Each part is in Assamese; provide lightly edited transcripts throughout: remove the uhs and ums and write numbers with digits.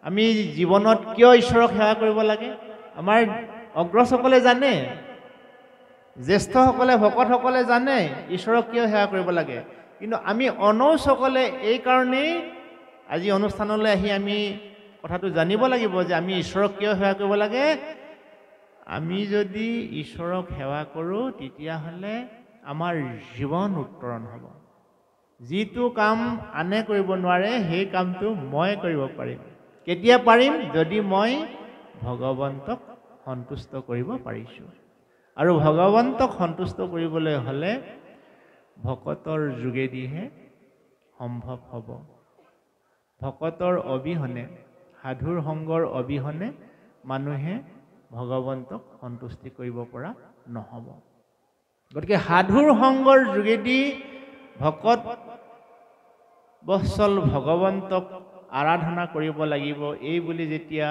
আমি জীৱনত কিয় ঈশ্বৰক সেৱা কৰিব লাগে? আমাৰ অগ্ৰজসকলে জানে, জ্যেষ্ঠসকলে ভকতসকলে জানে ঈশ্বৰক কিয় সেৱা কৰিব লাগে। কিন্তু আমি অনৌজসকলে এই কাৰণেই আজি অনুষ্ঠানলৈ আহি আমি কথাটো জানিব লাগিব যে আমি ঈশ্বৰক কিয় সেৱা কৰিব লাগে। আমি যদি ঈশ্বৰক সেৱা কৰোঁ তেতিয়াহ'লে আমাৰ জীৱন উত্তৰণ হ'ব। যিটো কাম আনে কৰিব নোৱাৰে সেই কামটো মই কৰিব পাৰিম। কেতিয়া পাৰিম? যদি মই ভগৱন্তক সন্তুষ্ট কৰিব পাৰিছোঁ। আৰু ভগৱন্তক সন্তুষ্ট কৰিবলৈ হ'লে ভকতৰ যোগেদিহে সম্ভৱ হ'ব। ভকতৰ অবিহনে, সাধুৰ সংগৰ অবিহনে মানুহে ভগৱন্তক সন্তুষ্টি কৰিব পৰা নহ'ব। গতিকে সাধুৰ সংগৰ যোগেদি ভকত বৎসল ভগৱন্তক আৰাধনা কৰিব লাগিব, এই বুলি যেতিয়া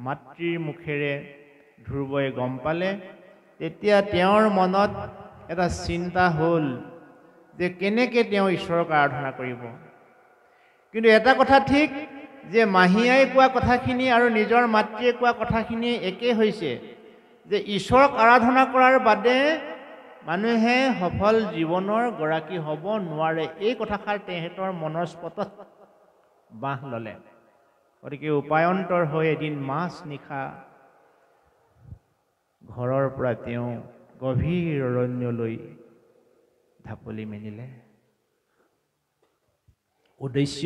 মাতৃৰ মুখেৰে ধ্ৰুৱই গম পালে, তেতিয়া তেওঁৰ মনত এটা চিন্তা হ'ল যে কেনেকৈ তেওঁ ঈশ্বৰক আৰাধনা কৰিব। কিন্তু এটা কথা ঠিক যে মাহীয়াই কোৱা কথাখিনি আৰু নিজৰ মাতৃয়ে কোৱা কথাখিনি একে হৈছে যে ঈশ্বৰক আৰাধনা কৰাৰ বাদে মানুহে সফল জীৱনৰ গৰাকী হ'ব নোৱাৰে। এই কথাষাৰ তেখেতৰ মনৰ স্পটত বাঁহ ল'লে। গতিকে উপায়ন্তৰ হৈ এদিন মাছ নিশা ঘৰৰ পৰা তেওঁ গভীৰ অৰণ্যলৈ ঢাপলি মেলিলে। উদ্দেশ্য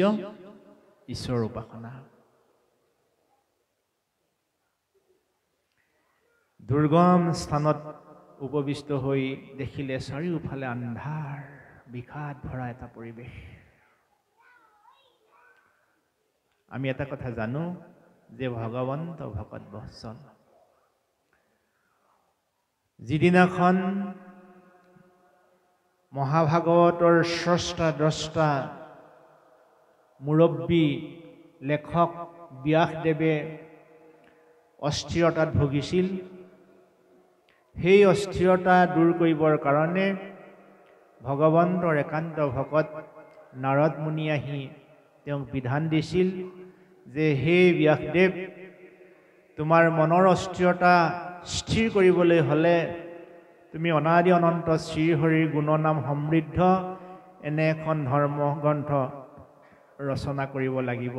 ঈশ্বৰৰ উপাসনা। দুৰ্গম স্থানত উপবিষ্ট হৈ দেখিলে চাৰিওফালে আন্ধাৰ, বিষাদ ভৰা এটা পৰিৱেশ। আমি এটা কথা জানো যে ভগৱন্ত ভকত বৎসল। যিদিনাখন মহাভাগৱতৰ স্ৰষ্টা দ্ৰষ্টা মুৰব্বী লেখক ব্যাসদেৱে অস্থিৰতাত ভুগিছিল, সেই অস্থিৰতা দূৰ কৰিবৰ কাৰণে ভগৱন্তৰ একান্ত ভকত নাৰদ মুনি আহি তেওঁক বিধান দিছিল যে হে ব্যাসদেৱ, তোমাৰ মনৰ অস্থিৰতা স্থিৰ কৰিবলৈ হ'লে তুমি অনাদি অনন্ত শ্ৰীহৰিৰ গুণনাম সমৃদ্ধ এনে এখন ধৰ্মগ্ৰন্থ ৰচনা কৰিব লাগিব।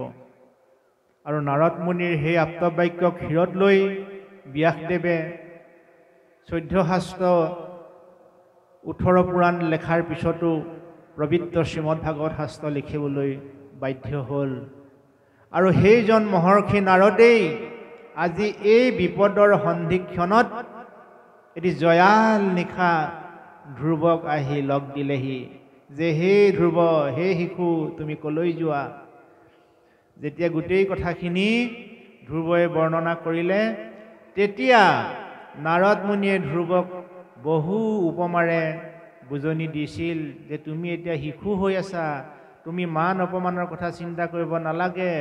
আৰু নাৰদ মুনিৰ সেই আপ্তবাক্যক শিৰত লৈ ব্যাসদেৱে 14 শাস্ত্ৰ 18 পুৰাণ লেখাৰ পিছতো পবিত্ৰ শ্ৰীমদ ভাগৱত শাস্ত্ৰ লিখিবলৈ বাধ্য হ'ল। আৰু সেইজন মহৰ্ষি নাৰদেই আজি এই বিপদৰ সন্ধিক্ষণত এটি জয়াল নিশা ধ্ৰুৱক আহি লগ দিলেহি যে হে ধ্ৰুৱ, হে শিশু, তুমি কলৈ যোৱা? যেতিয়া গোটেই কথাখিনি ধ্ৰুৱই বৰ্ণনা কৰিলে, তেতিয়া নাৰদ মুনিয়ে ধ্ৰুৱক বহু উপমাৰে বুজনি দিছিল যে তুমি এতিয়া শিশু হৈ আছা, তুমি মান অপমানৰ কথা চিন্তা কৰিব নালাগে,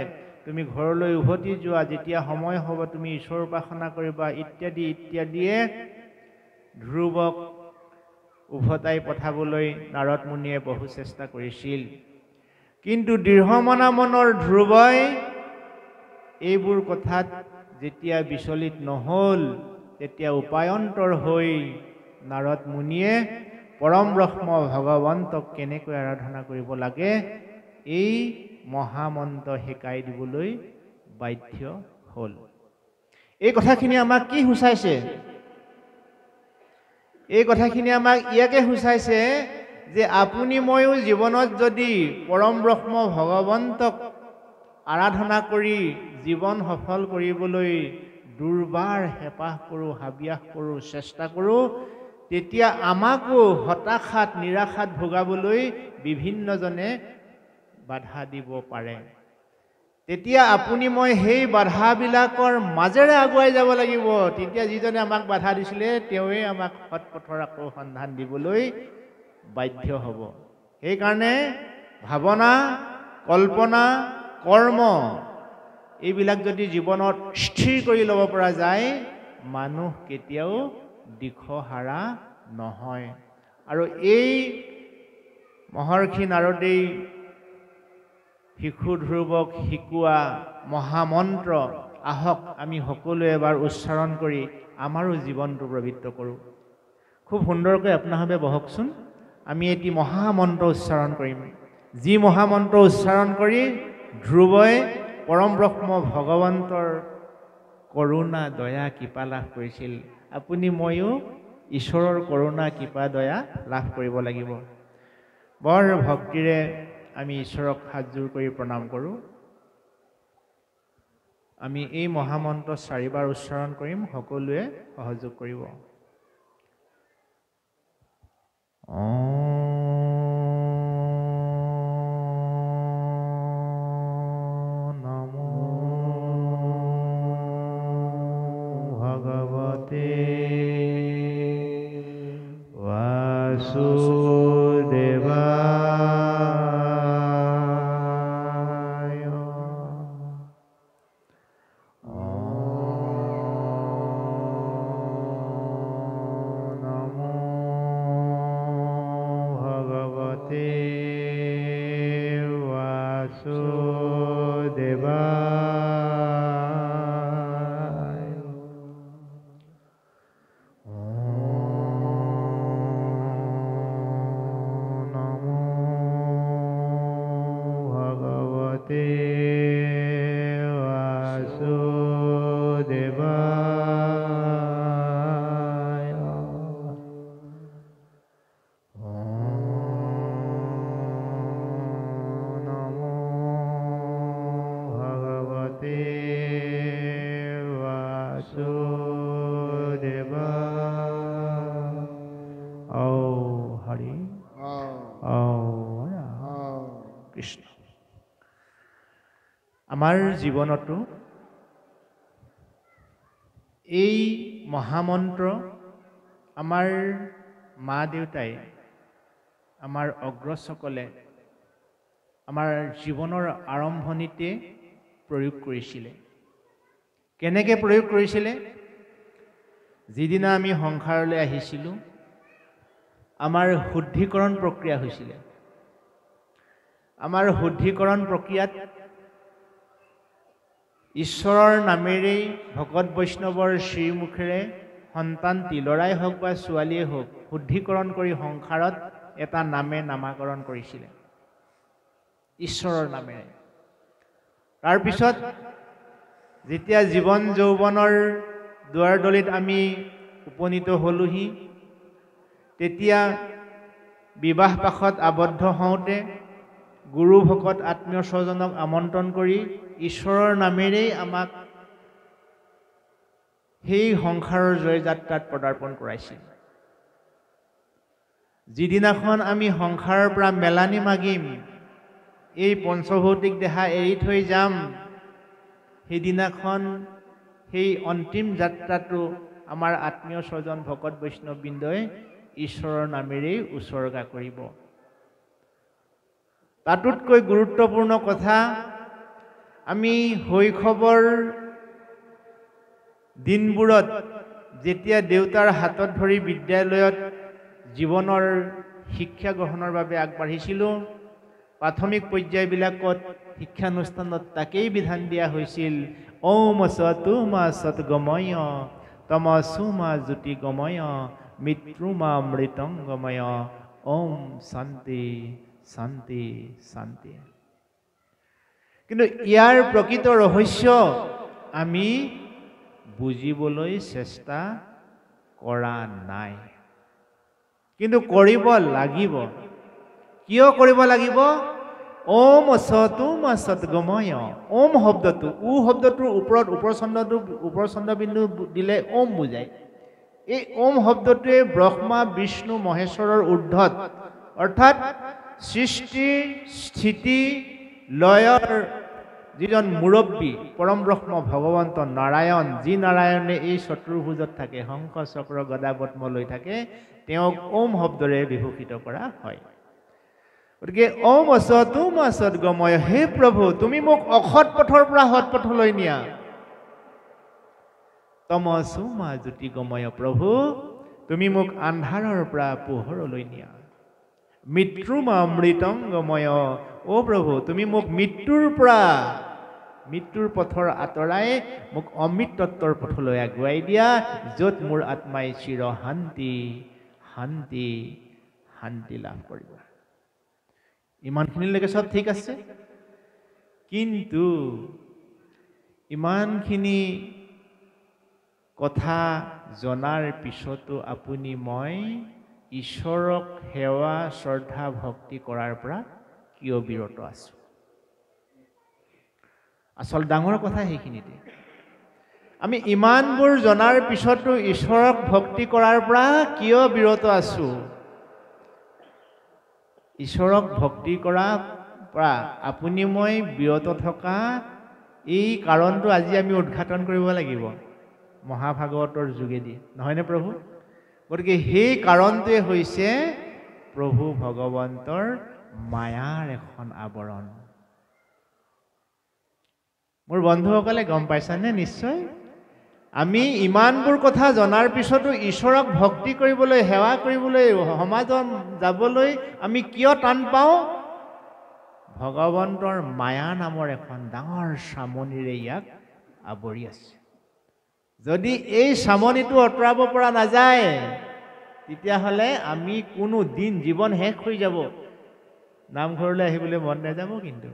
তুমি ঘৰলৈ উভতি যোৱা, যেতিয়া সময় হ'ব তুমি ঈশ্বৰ উপাসনা কৰিবা ইত্যাদি ইত্যাদিয়ে ধ্ৰুৱক উভতাই পঠাবলৈ নাৰদ মুনিয়ে বহু চেষ্টা কৰিছিল। কিন্তু দৃঢ়মনা মনৰ ধ্ৰুৱই এইবোৰ কথাত যেতিয়া বিচলিত নহ'ল, তেতিয়া উপায়ন্তৰ হৈ নাৰদ মুনিয়ে পৰম ব্ৰহ্ম ভগৱন্তক কেনেকৈ আৰাধনা কৰিব লাগে এই মহামন্ত্ৰ শিকাই দিবলৈ বাধ্য হ'ল। এই কথাখিনি আমাক কি সূচাইছে? এই কথাখিনি আমাক ইয়াকে সূচাইছে যে আপুনি ময়ো জীৱনত যদি পৰম ব্ৰহ্ম ভগৱন্তক আৰাধনা কৰি জীৱন সফল কৰিবলৈ দুৰ্বাৰ হেঁপাহ কৰোঁ, হাবিয়াস কৰোঁ, চেষ্টা কৰোঁ, তেতিয়া আমাকো হতাশাত নিৰাশাত ভোগাবলৈ বিভিন্নজনে বাধা দিব পাৰে। তেতিয়া আপুনি মই সেই বাধাবিলাকৰ মাজেৰে আগুৱাই যাব লাগিব। তেতিয়া যিজনে আমাক বাধা দিছিলে তেওঁৱে আমাক সৎ পথৰ আকৌ সন্ধান দিবলৈ বাধ্য হ'ব। সেইকাৰণে ভাৱনা, কল্পনা, কৰ্ম এইবিলাক যদি জীৱনত স্থিৰ কৰি ল'ব পৰা যায়, মানুহ কেতিয়াও দিশহাৰা নহয়। আৰু এই মহৰ্ষি নাৰদেই শিশু ধ্ৰুৱক শিকোৱা মহামন্ত্ৰ আহক আমি সকলোৱে এবাৰ উচ্চাৰণ কৰি আমাৰো জীৱনটো পবিত্ৰ কৰোঁ। খুব সুন্দৰকৈ আপোনাভাৱে বহকচোন। আমি এটি মহামন্ত্ৰ উচ্চাৰণ কৰিম, যি মহামন্ত্ৰ উচ্চাৰণ কৰি ধ্ৰুৱই পৰম ব্ৰহ্ম ভগৱন্তৰ কৰুণা দয়া কৃপা লাভ কৰিছিল। আপুনি ময়ো ঈশ্বৰৰ কৰুণা কৃপা দয়া লাভ কৰিব লাগিব। বৰ ভক্তিৰে আমি ঈশ্বৰক হাতযোৰ কৰি প্ৰণাম কৰোঁ। আমি এই মহামন্ত্ৰ 4 বাৰ উচ্চাৰণ কৰিম, সকলোৱে সহযোগ কৰিব। নমো ভগৱতে বাসুদেৱায়। নমো ভগৱতে বাসুদেৱায়। নমো ভগৱতে বাসুদেৱায়। নমো ভগৱতে বাসুদেৱায়। ঔ হৰি ঔ কৃষ্ণ। আমাৰ জীৱনতো এই মহামন্ত্ৰ আমাৰ মা দেউতাই, আমাৰ অগ্ৰজসকলে আমাৰ জীৱনৰ আৰম্ভণিতে প্ৰয়োগ কৰিছিলে। কেনেকৈ প্ৰয়োগ কৰিছিলে? যিদিনা আমি সংসাৰলৈ আহিছিলোঁ, আমাৰ শুদ্ধিকৰণ প্ৰক্ৰিয়া হৈছিলে। আমাৰ শুদ্ধিকৰণ প্ৰক্ৰিয়াত ঈশ্বৰৰ নামেৰেই ভকত বৈষ্ণৱৰ শ্ৰীমুখেৰে সন্তানটি, ল'ৰাই হওক বা ছোৱালীয়ে হওক, শুদ্ধিকৰণ কৰি সংসাৰত এটা নামে নামাকৰণ কৰিছিলে, ঈশ্বৰৰ নামেৰে। তাৰপিছত যেতিয়া জীৱন যৌৱনৰ দুৱাৰদলিত আমি উপনীত হ'লোহি, তেতিয়া বিবাহ পাশত আবদ্ধ হওঁতে গুৰু ভকত আত্মীয় স্বজনক আমন্ত্ৰণ কৰি ঈশ্বৰৰ নামেৰেই আমাক সেই সংসাৰৰ জয়যাত্ৰাত পদাৰ্পণ কৰাইছিল। যিদিনাখন আমি সংসাৰৰ পৰা মেলানি মাগিম, এই পঞ্চভৌতিক দেহা এৰি থৈ যাম, সেইদিনাখন সেই অন্তিম যাত্ৰাটো আমাৰ আত্মীয় স্বজন ভকত বৈষ্ণৱবৃন্দই ঈশ্বৰৰ নামেৰেই উৎসৰ্গা কৰিব। তাতোতকৈ গুৰুত্বপূৰ্ণ কথা, আমি শৈশৱৰ দিনবোৰত যেতিয়া দেউতাৰ হাতত ধৰি বিদ্যালয়ত জীৱনৰ শিক্ষা গ্ৰহণৰ বাবে আগবাঢ়িছিলোঁ, প্ৰাথমিক পৰ্যায়বিলাকত শিক্ষানুষ্ঠানত তাকেই বিধান দিয়া হৈছিল, ওম সতুমা সৎগময় তমসুমা জ্যোতি গময় মৃত্যুমা মৃতংগময় ওম শান্তি শান্তি শান্তি। কিন্তু ইয়াৰ প্ৰকৃত ৰহস্য আমি বুজিবলৈ চেষ্টা কৰা নাই, কিন্তু কৰিব লাগিব। কিয় কৰিব লাগিব? ওম সতুমা সৎগময়, ওম শব্দটো, উ শব্দটোৰ ওপৰত উপৰচন্দ্ৰবিন্দু দিলে ওম বুজায়। এই ওম শব্দটোৱে ব্ৰহ্মা বিষ্ণু মহেশ্বৰৰ ঊৰ্ধত, অৰ্থাৎ সৃষ্টি স্থিতি লয়ৰ যিজন মুৰব্বী পৰম ব্ৰহ্ম ভগৱন্ত নাৰায়ণ, যি নাৰায়ণে এই চতুৰ্ভুজত থাকে, শংখ চক্ৰ গদা পদ্ম লৈ থাকে, তেওঁক ওম শব্দৰে বিভূষিত কৰা হয়। গতিকে ওম সতুমা সৎগময়, হে প্ৰভু তুমি মোক অসৎ পথৰ পৰা সৎ পথলৈ নিয়া। তমসুমা জ্যোতিগময়, প্ৰভু তুমি মোক আন্ধাৰৰ পৰা পোহৰলৈ নিয়া। মৃত্যুম অমৃতং গময়। অ' প্ৰভু, তুমি মোক মৃত্যুৰ পথৰ আঁতৰাই মোক অমৃত তত্বৰ পথলৈ আগুৱাই দিয়া, য'ত মোৰ আত্মাই চিৰ শান্তি লাভ কৰিব। ইমানখিনিলৈকে চব ঠিক আছে, কিন্তু ইমানখিনি কথা জনাৰ পিছতো আপুনি মই ঈশ্বৰক সেৱা শ্ৰদ্ধা ভক্তি কৰাৰ পৰা কিয় বিৰত আছো? আচল ডাঙৰ কথা সেইখিনিতে। আমি ইমানবোৰ জনাৰ পিছতো ঈশ্বৰক ভক্তি কৰাৰ পৰা কিয় বিৰত আছো? ঈশ্বৰক ভক্তি কৰাৰ পৰা আপুনি মই বিৰত থকা এই কাৰণটো আজি আমি উদ্ঘাটন কৰিব লাগিব মহাভাগৱতৰ যোগেদি, নহয়নে প্ৰভু? গতিকে সেই কাৰণটোৱে হৈছে প্ৰভু ভগৱন্তৰ মায়াৰ এখন আৱৰণ। মোৰ বন্ধুসকলে গম পাইছানে? নিশ্চয় আমি ইমানবোৰ কথা জনাৰ পিছতো ঈশ্বৰক ভক্তি কৰিবলৈ, সেৱা কৰিবলৈ, সমাজত যাবলৈ আমি কিয় টান পাওঁ? ভগৱন্তৰ মায়া নামৰ এখন ডাঙৰ চামনিৰে ইয়াক আৱৰি আছে। যদি এই চামনিটো আঁতৰাব পৰা নাযায়, তেতিয়াহ'লে আমি কোনো দিন জীৱন শেষ হৈ যাব, নামঘৰলৈ আহিবলৈ মন নাযাব, কিন্তু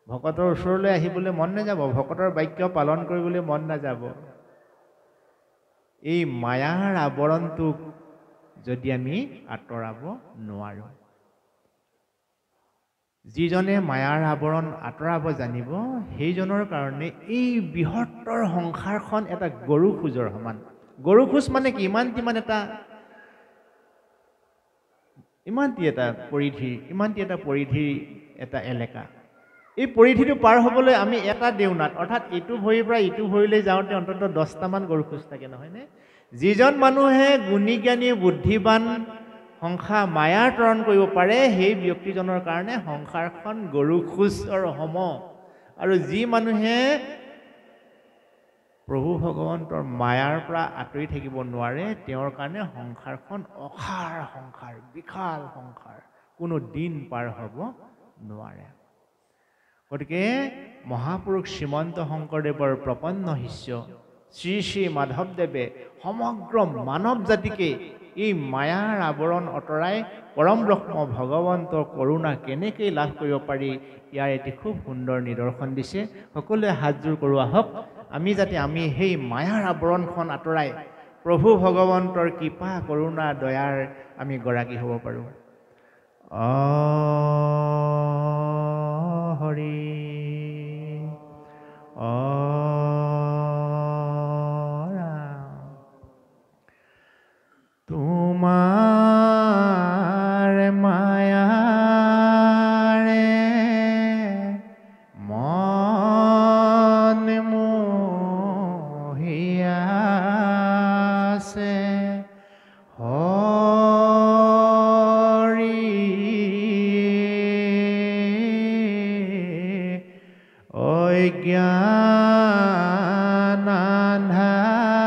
ভকতৰ ওচৰলৈ আহিবলৈ মন নাযাব, ভকতৰ বাক্য পালন কৰিবলৈ মন নাযাব। এই মায়াৰ আৱৰণটোক যদি আমি আঁতৰাব নোৱাৰো, যিজনে মায়াৰ আৱৰণ আঁতৰাব জানিব, সেইজনৰ কাৰণে এই বৃহত্তৰ সংসাৰখন এটা গৰু খোজৰ সমান। গৰু খোজ মানে কি? ইমানটি এটা পৰিধিৰ এটা এলেকা। এই পৰিধিটো পাৰ হ'বলৈ আমি এটা দেউনাত, অৰ্থাৎ ইটো ভৰিৰ পৰা ইটো ভৰিলৈ যাওঁতে অন্ততঃ 10টামান গৰু খোজ থাকে, নহয়নে? যিজন মানুহে গুণী জ্ঞানী বুদ্ধিবান সংসাৰ মায়াৰ তৰণ কৰিব পাৰে, সেই ব্যক্তিজনৰ কাৰণে সংসাৰখন গৰু খোজৰ সম। আৰু যি মানুহে প্ৰভু ভগৱন্তৰ মায়াৰ পৰা আঁতৰি থাকিব নোৱাৰে, তেওঁৰ কাৰণে সংসাৰখন অসাৰ সংসাৰ, বিশাল সংসাৰ, কোনো দিন পাৰ হ'ব নোৱাৰে। গতিকে মহাপুৰুষ শ্ৰীমন্ত শংকৰদেৱৰ প্ৰপন্ন শিষ্য শ্ৰী শ্ৰী মাধৱদেৱে সমগ্ৰ মানৱ জাতিকে এই মায়াৰ আৱৰণ আঁতৰাই পৰম ব্ৰহ্ম ভগৱন্তৰ কৰোণা কেনেকৈ লাভ কৰিব পাৰি, ইয়াৰ এটি খুব সুন্দৰ নিদৰ্শন দিছে। সকলোৱে হাতযোৰ কৰোঁ আহক, আমি যাতে সেই মায়াৰ আৱৰণখন আঁতৰাই প্ৰভু ভগৱন্তৰ কৃপা কৰোণা দয়াৰ আমি গৰাকী হ'ব পাৰোঁ। হৰি তোমাৰ মায়াৰে মন মোহিয়াছে, হৰি অজ্ঞান আন্ধাৰে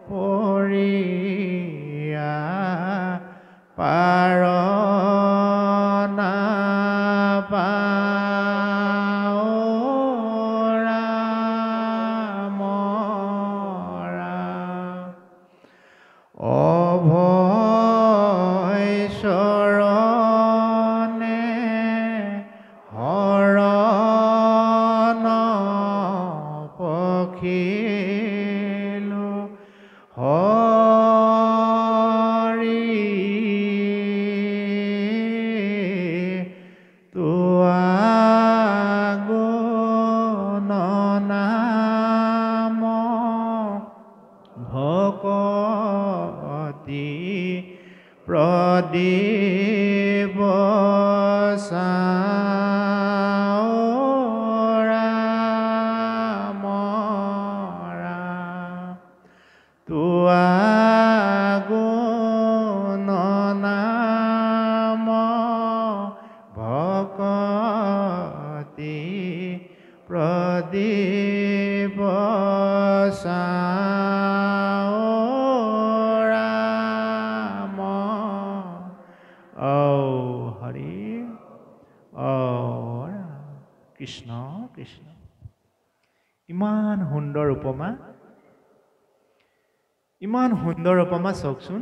পৰিয়া পাৰ নাপাওঁ ৰাম ৰাম। অভয় চৰণে হৰণ পখিলো, হৰি তোৱা গুণ নাম ভকতি প্ৰদীপ চাওঁ ৰাম ৰাম। তোৱা গুণ নাম ভকতি প্ৰদীপ চাওঁ ৰাম কৃষ্ণ কৃষ্ণ। ইমান সুন্দৰ উপমা, ইমান সুন্দৰ উপমা। চাওকচোন,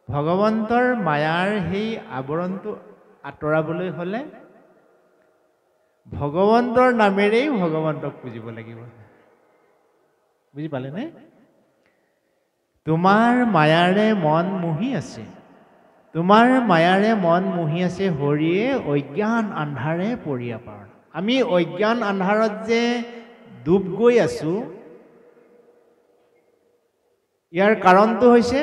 ভগৱন্তৰ মায়াৰ সেই আৱৰণটো আঁতৰাবলৈ হ'লে ভগৱন্তৰ নামেৰেই ভগৱন্তক পুজিব লাগিব। বুজি পালেনে? তোমাৰ মায়াৰে মন মোহি আছে, তোমাৰ মায়াৰে মন মোহি আছে, হৰিয়ে অজ্ঞান আন্ধাৰে পৰিয়া পাৰ। আমি অজ্ঞান আন্ধাৰত যে ডুব গৈ আছো, ইয়াৰ কাৰণটো হৈছে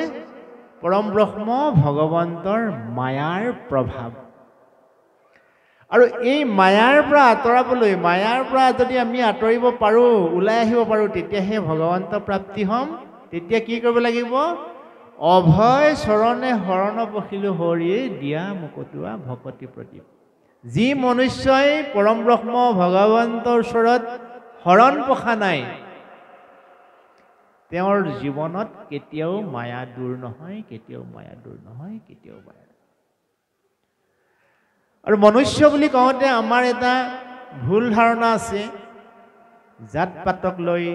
পৰম ব্ৰহ্ম ভগৱন্তৰ মায়াৰ প্ৰভাৱ। আৰু এই মায়াৰ পৰা আঁতৰাবলৈ, মায়াৰ পৰা যদি আমি আঁতৰিব পাৰোঁ, ওলাই আহিব পাৰোঁ, তেতিয়াহে ভগৱন্ত প্ৰাপ্তি হ'ম। তেতিয়া কি কৰিব লাগিব? অভয় চৰণে শৰণ পখিলো হৰিয়ে দিয়া মুকটোৱা ভকতি প্ৰদীপ। যি মনুষ্যই পৰম ব্ৰহ্ম ভগৱন্তৰ ওচৰত শৰণ পখা নাই, তেওঁৰ জীৱনত কেতিয়াও মায়া দূৰ নহয়, কেতিয়াও মায়া দূৰ নহয়, কেতিয়াও মায়া। আৰু মনুষ্য বুলি কওঁতে আমাৰ এটা ভুল ধাৰণা আছে, জাত পাতক লৈ,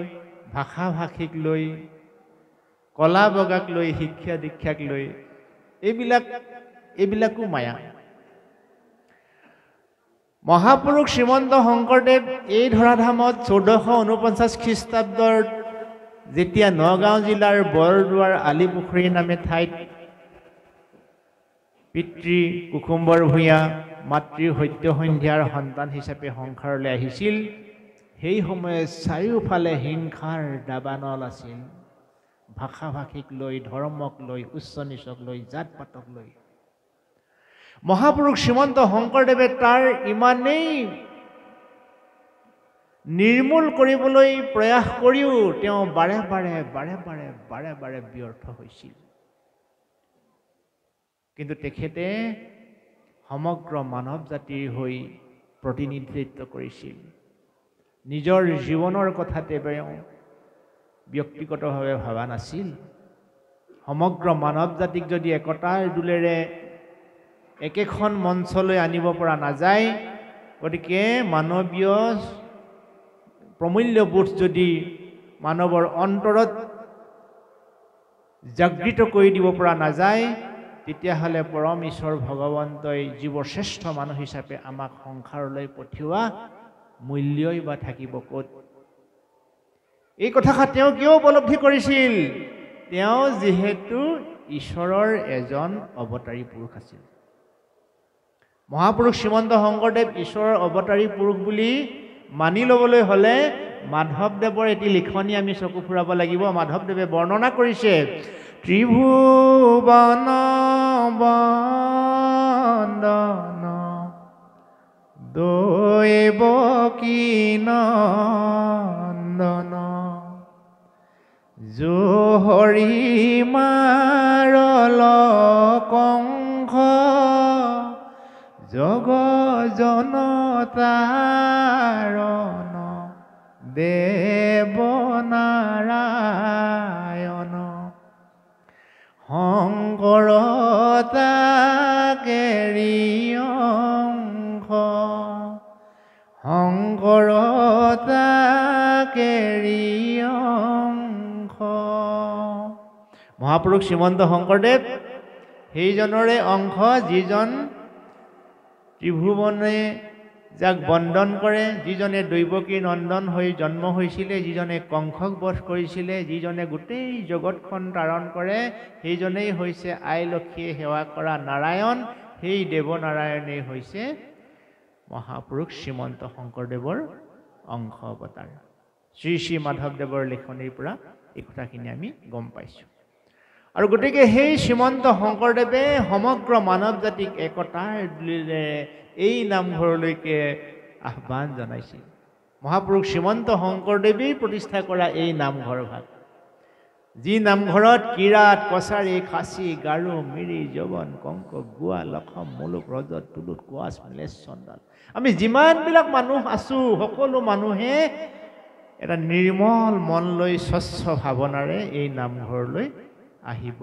ভাষা ভাষিক লৈ, কলা বগাক লৈ, শিক্ষা দীক্ষাক লৈ, এইবিলাকো মায়া। মহাপুৰুষ শ্ৰীমন্ত শংকৰদেৱ এই ধৰাধামত 1449 খ্ৰীষ্টাব্দৰ যেতিয়া নগাঁও জিলাৰ বৰদোৱাৰ আলিপুখুৰী নামে ঠাইত পিতৃ কুকুম্বৰ ভূঞা, মাতৃ সত্য সন্ধ্যাৰ সন্তান হিচাপে সংসাৰলৈ আহিছিল, সেই সময়ত চাৰিওফালে হিংসাৰ দাবানল আছিল। ভাষা ভাষিক লৈ, ধৰ্মক লৈ, উচ্চ নিচক লৈ, জাত পাতক লৈ। মহাপুৰুষ শ্ৰীমন্ত শংকৰদেৱে তাৰ ইমানেই নিৰ্মূল কৰিবলৈ প্ৰয়াস কৰিও তেওঁ বাৰে বাৰে ব্যৰ্থ হৈছিল। কিন্তু তেখেতে সমগ্ৰ মানৱ জাতিৰ হৈ প্ৰতিনিধিত্ব কৰিছিল। নিজৰ জীৱনৰ কথা তেওঁ ব্যক্তিগতভাৱে ভবা নাছিল। সমগ্ৰ মানৱ জাতিক যদি একতাৰ দোলেৰে একেখন মঞ্চলৈ আনিব পৰা নাযায়, গতিকে মানৱীয় প্ৰমূল্যবোধ যদি মানৱৰ অন্তৰত জাগৃত কৰি দিব পৰা নাযায়, তেতিয়াহ'লে পৰম ঈশ্বৰ ভগৱন্তই জীৱৰ শ্ৰেষ্ঠ মানুহ হিচাপে আমাক সংসাৰলৈ পঠিওৱা মূল্যই বা থাকিব ক'ত? এই কথাষাৰ তেওঁ কিয় উপলব্ধি কৰিছিল? তেওঁ যিহেতু ঈশ্বৰৰ এজন অৱতাৰী পুৰুষ আছিল। মহাপুৰুষ শ্ৰীমন্ত শংকৰদেৱ ঈশ্বৰৰ অৱতাৰী পুৰুষ বুলি মানি ল'বলৈ হ'লে মাধৱদেৱৰ এটি লিখনি আমি চকু ফুৰাব লাগিব। মাধৱদেৱে বৰ্ণনা কৰিছে, ত্ৰিভুৱন বন্দন দৈৱকী নন্দন, জোহৰি মাৰল কংস, জগ জনতাৰণ, দেৱ নাৰায়ণ, শংকৰ তাকেৰি অংশ, শংকৰ তাকেৰি অংশ। মহাপুৰুষ শ্ৰীমন্ত শংকৰদেৱ সেইজনৰে অংশ যিজন ত্ৰিভুৱনে যাক বন্দন কৰে, যিজনে দৈৱকী নন্দন হৈ জন্ম হৈছিলে, যিজনে কংসক বধ কৰিছিলে, যিজনে গোটেই জগতখন তাৰণ কৰে, সেইজনেই হৈছে আই লক্ষীয়ে সেৱা কৰা নাৰায়ণ। সেই দেৱনাৰায়ণেই হৈছে মহাপুৰুষ শ্ৰীমন্ত শংকৰদেৱৰ অংশ অৱতাৰ। শ্ৰী শ্ৰী মাধৱদেৱৰ লিখনিৰ পৰা এই কথাখিনি আমি গম পাইছোঁ। আৰু গতিকে সেই শ্ৰীমন্ত শংকৰদেৱে সমগ্ৰ মানৱ জাতিক একতাৰ দোলেৰে এই নামঘৰলৈকে আহ্বান জনাইছিল। মহাপুৰুষ শ্ৰীমন্ত শংকৰদেৱেই প্ৰতিষ্ঠা কৰা এই নামঘৰ ভাগ, যি নামঘৰত কিৰাত, কছাৰী, খাচী, গাৰো, মিৰি, যৱন, কংক, গোৱা, লখম, মুলুক, ৰজত, তুলুত, কোঁৱাচ, মিলেচ, চণ্ডাল, আমি যিমানবিলাক মানুহ আছোঁ, সকলো মানুহে এটা নিৰ্মল মন লৈ স্বচ্ছ ভাৱনাৰে এই নামঘৰলৈ আহিব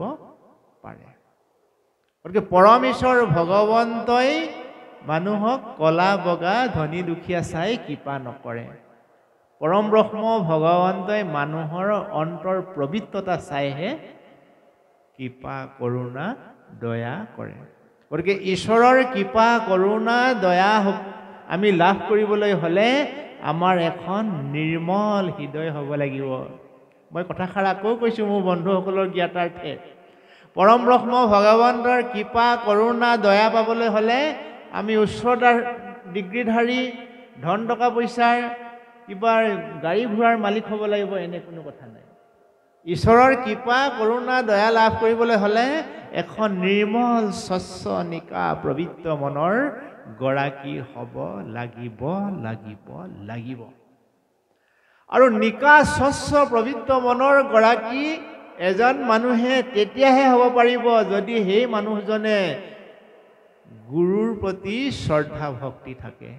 পাৰে। গতিকে পৰমেশ্বৰ ভগৱন্তই মানুহক কলা বগা ধনী দুখীয়া চাই কৃপা নকৰে। পৰম ব্ৰহ্ম ভগৱন্তই মানুহৰ অন্তৰ পবিত্ৰতা চাইহে কৃপা কৰোণা দয়া কৰে। গতিকে ঈশ্বৰৰ কৃপা কৰোণা দয়া আমি লাভ কৰিবলৈ হ'লে আমাৰ এখন নিৰ্মল হৃদয় হ'ব লাগিব। মই কথাষাৰ আকৌ কৈছোঁ মোৰ বন্ধুসকলৰ জ্ঞাতাৰ্থে, পৰম ব্ৰহ্ম ভগৱন্তৰ কৃপা কৰোণা দয়া পাবলৈ হ'লে আমি উচ্চতাৰ ডিগ্ৰীধাৰী ধন টকা পইচাৰ কিবা গাড়ী ঘোঁৰাৰ মালিক হ'ব লাগিব এনে কোনো কথা নাই। ঈশ্বৰৰ কৃপা কৰোণা দয়া লাভ কৰিবলৈ হ'লে এখন নিৰ্মল স্বচ্ছ নিকা পবিত্ৰ মনৰ গৰাকী হ'ব লাগিব লাগিব লাগিব। আৰু নিকা স্বচ্ছ পবিত্ৰ মনৰ গৰাকী এজন মানুহে তেতিয়াহে হ'ব পাৰিব যদি সেই মানুহজনে গুৰুৰ প্ৰতি শ্ৰদ্ধা ভক্তি থাকে।